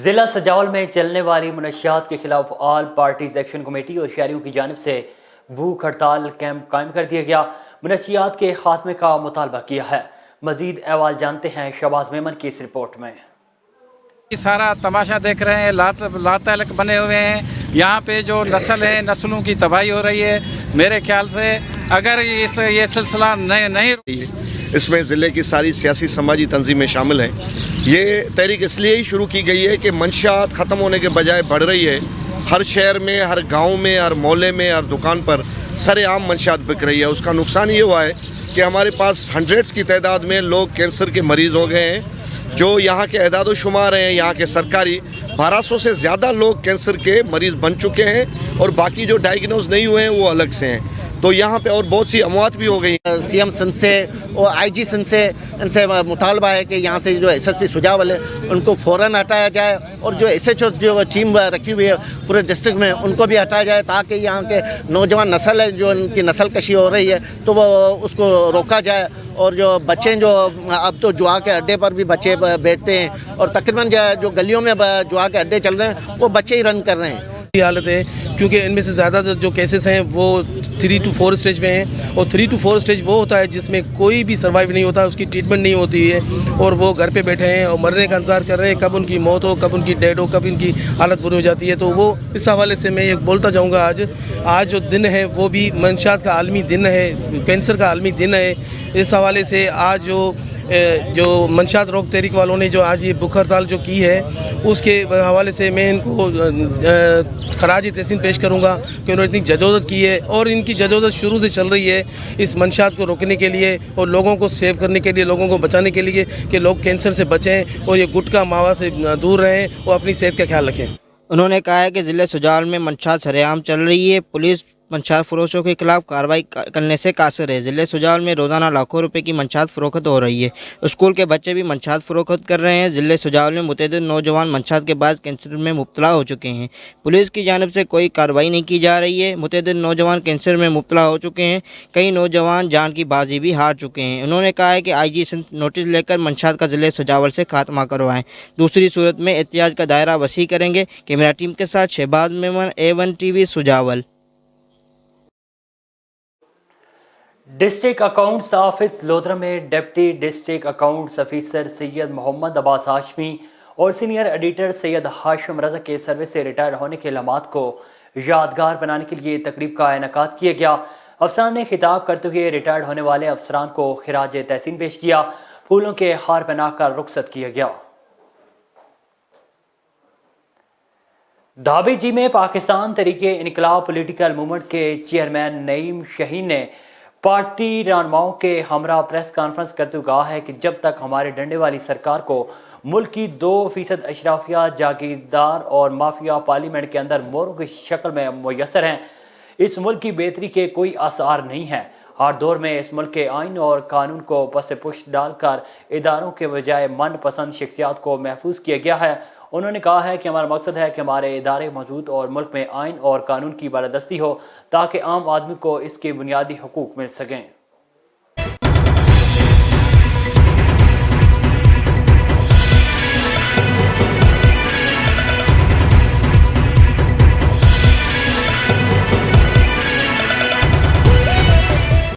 जिला सजावल में चलने वाली मनशियात के खिलाफ ऑल पार्टीज एक्शन कमेटी और शहरियों की जानिब से भूख हड़ताल कैंप कायम कर दिया गया। मनशियात के खात्मे का मुतालबा किया है। मजीद अहवाल जानते हैं शहबाज मेमन की इस रिपोर्ट में। सारा तमाशा देख रहे हैं, लातलक बने हुए हैं। यहाँ पे जो नस्ल है, नस्लों की तबाही हो रही है। मेरे ख्याल से अगर ये सिलसिला नहीं इसमें ज़िले की सारी सियासी समाजी तंजीमें शामिल हैं। ये तहरीक इसलिए ही शुरू की गई है कि मंशियात ख़त्म होने के बजाय बढ़ रही है। हर शहर में, हर गांव में, हर मोहल्ले में, हर दुकान पर सरेआम मंशियात बिक रही है। उसका नुकसान ये हुआ है कि हमारे पास हंड्रेड्स की तादाद में लोग कैंसर के मरीज़ हो गए हैं। जो यहाँ के एदाद शुमार हैं, यहाँ के सरकारी 1200 से ज़्यादा लोग कैंसर के मरीज़ बन चुके हैं और बाकी जो डायग्नोज नहीं हुए हैं वो अलग से हैं। तो यहाँ पे और बहुत सी अमवात भी हो गई। सीएम सन से और आईजी सन से इनसे मुतालबा है कि यहाँ से जो एसएसपी सुजावल है उनको फ़ौरन हटाया जाए और जो एसएचओ जो टीम रखी हुई है पूरे डिस्ट्रिक्ट में उनको भी हटाया जाए, ताकि यहाँ के नौजवान नस्ल है जो उनकी नस्ल कशी हो रही है तो वो उसको रोका जाए। और जो बच्चे जो अब तो जुआ के अड्डे पर भी बच्चे बैठते हैं और तकरीबन जो गलियों में जुआ के अड्डे चल रहे हैं वो बच्चे ही रन कर रहे हैं। हालत है क्योंकि इनमें से ज़्यादा जो केसेस हैं वो 3 to 4 स्टेज में हैं और 3 to 4 स्टेज वो होता है जिसमें कोई भी सर्वाइव नहीं होता, उसकी ट्रीटमेंट नहीं होती है और वो घर पे बैठे हैं और मरने का इंतजार कर रहे हैं कब उनकी मौत हो, कब उनकी डेड हो, कब उनकी हालत बुरी हो जाती है। तो वो इस हवाले से मैं ये बोलता जाऊँगा, आज जो दिन है वो भी मंशियात का आलमी दिन है, कैंसर का आलमी दिन है। इस हवाले से आज जो मंशियात रोक तहरीक वालों ने जो आज ये भूख हड़ताल जो की है उसके हवाले से मैं इनको खराज तहसीन पेश करूंगा कि उन्होंने इतनी जदोजहद की है और इनकी जदोजहद शुरू से चल रही है इस मंशियात को रोकने के लिए और लोगों को सेव करने के लिए, लोगों को बचाने के लिए कि लोग कैंसर से बचें और ये गुटखा मावा से दूर रहें और अपनी सेहत का ख्याल रखें। उन्होंने कहा है कि ज़िले सुजाल में मंशियात सरेआम चल रही है। पुलिस मंशियात फरोशों के खिलाफ कार्रवाई करने से कासिर है। ज़िले सुजाल में रोज़ाना लाखों रुपए की मंशियात फ़रोख्त हो रही है। स्कूल के बच्चे भी मंशियात फ़रोख्त कर रहे हैं। ज़िले सुजाल में मुतअद्दिद नौजवान मंशियात के बाद कैंसर में मुब्तला हो चुके हैं। पुलिस की जानिब से कोई कार्रवाई नहीं की जा रही है। मुतअद्दिद नौजवान कैंसर में मुब्तला हो चुके हैं। कई नौजवान जान की बाजी भी हार चुके हैं। उन्होंने कहा है कि IG सिंध नोटिस लेकर मंशियात का ज़िले सुजावल से खात्मा करवाएँ, दूसरी सूरत में एहतियाज का दायरा वसी करेंगे। कैमरा टीम के साथ Shahbaz Memon, A1 TV Sujawal. District accounts office Lodhra में deputy district accounts officer Syed Mohammad Abbas Hashmi और सीनियर एडिटर सैयद हाशिम रज़ा के सर्विस से रिटायर होने के लम्हात को यादगार बनाने के लिए तकरीब का इनेकाद किया गया। अफसरान ने खिताब करते हुए रिटायर्ड होने वाले अफसरान को खिराज तहसीन पेश किया। फूलों के हार पहनाकर रुखसत किया गया। धाबी जी में पाकिस्तान तरीके इनकलाब पॉलिटिकल मूवमेंट के चेयरमैन नईम शहीन ने पार्टी रहनुमाओं के हमरा प्रेस कॉन्फ्रेंस करते हुए कहा है कि जब तक हमारे डंडे वाली सरकार को मुल्क की 2% अशराफिया, जागीरदार और माफिया पार्लियामेंट के अंदर मोरों की शक्ल में मुयसर हैं, इस मुल्क की बेहतरी के कोई आसार नहीं है। हर दौर में इस मुल्क के आइन और कानून को पस पुश डालकर इदारों के बजाय मनपसंद शख्सियात को महफूज किया गया है। उन्होंने कहा है कि हमारा मकसद है कि हमारे इदारे मजबूत और मुल्क में आइन और कानून की बालादस्ती हो ताकि आम आदमी को इसके बुनियादी हकूक मिल सकें।